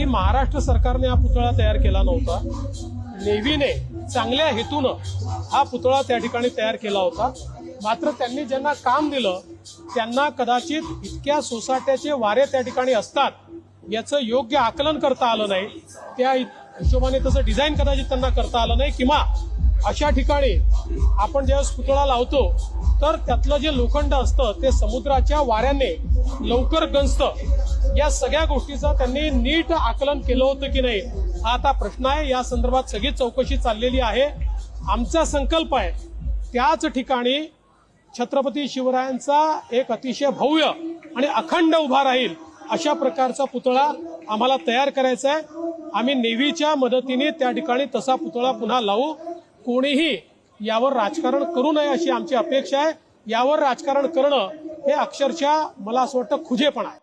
की महाराष्ट्र सरकारने हा पुतळा तयार केला नव्हता. नेव्हीने चांगल्या हेतूनं हा पुतळा त्या ठिकाणी तयार केला होता. मात्र त्यांनी ज्यांना काम दिलं त्यांना कदाचित इतक्या सोसाट्याचे वारे त्या ठिकाणी असतात याचं योग्य आकलन करता आलं नाही. त्या हिशोबाने तसं डिझाईन कदाचित त्यांना करता आलं नाही. किंवा अशा ठिकाणी आपण ज्यावेळेस पुतळा लावतो तर त्यातलं जे लोखंड असतं ते समुद्राच्या वाऱ्याने लवकर गंजतं. या सगळ्या गोष्टीचं त्यांनी नीट आकलन केलं होतं की नाही हा आता प्रश्न आहे. या संदर्भात सगळी चौकशी चाललेली आहे. आमचा संकल्प आहे त्याच ठिकाणी छत्रपती शिवरायांचा एक अतिशय भव्य आणि अखंड उभा राहील अशा प्रकारचा पुतळा आम्हाला तयार करायचा आहे. आम्ही नेव्हीच्या मदतीने त्या ठिकाणी तसा पुतळा पुन्हा लावू. कोणीही यावर राजकारण करू नये अशी आमची अपेक्षा आहे. यावर राजकारण करणं हे अक्षरशः मला असं वाटतं खुजेपणा आहे.